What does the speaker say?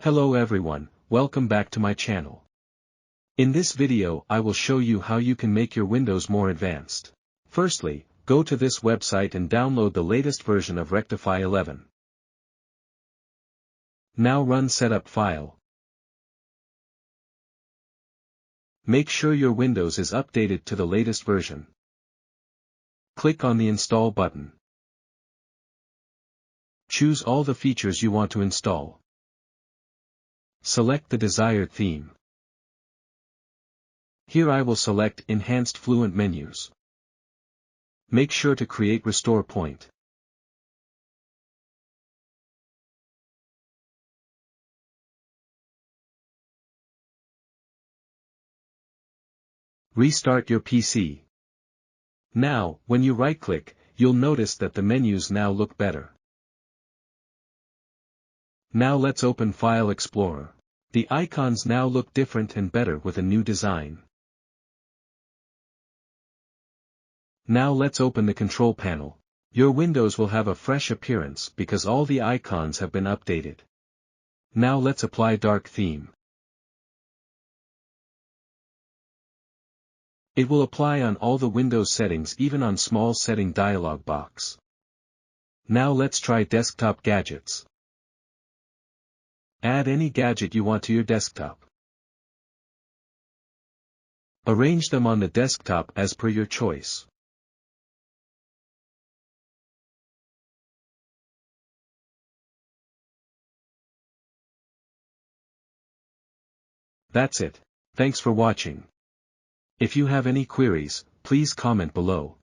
Hello everyone, welcome back to my channel. In this video I will show you how you can make your Windows more advanced. Firstly, go to this website and download the latest version of Rectify11. Now run setup file. Make sure your Windows is updated to the latest version. Click on the install button. Choose all the features you want to install. Select the desired theme. Here I will select Enhanced Fluent Menus. Make sure to create Restore Point. Restart your PC. Now, when you right-click, you'll notice that the menus now look better. Now let's open File Explorer. The icons now look different and better with a new design. Now let's open the control panel. Your Windows will have a fresh appearance because all the icons have been updated. Now let's apply dark theme. It will apply on all the Windows settings, even on small setting dialog box. Now let's try desktop gadgets. Add any gadget you want to your desktop. Arrange them on the desktop as per your choice. That's it. Thanks for watching. If you have any queries, please comment below.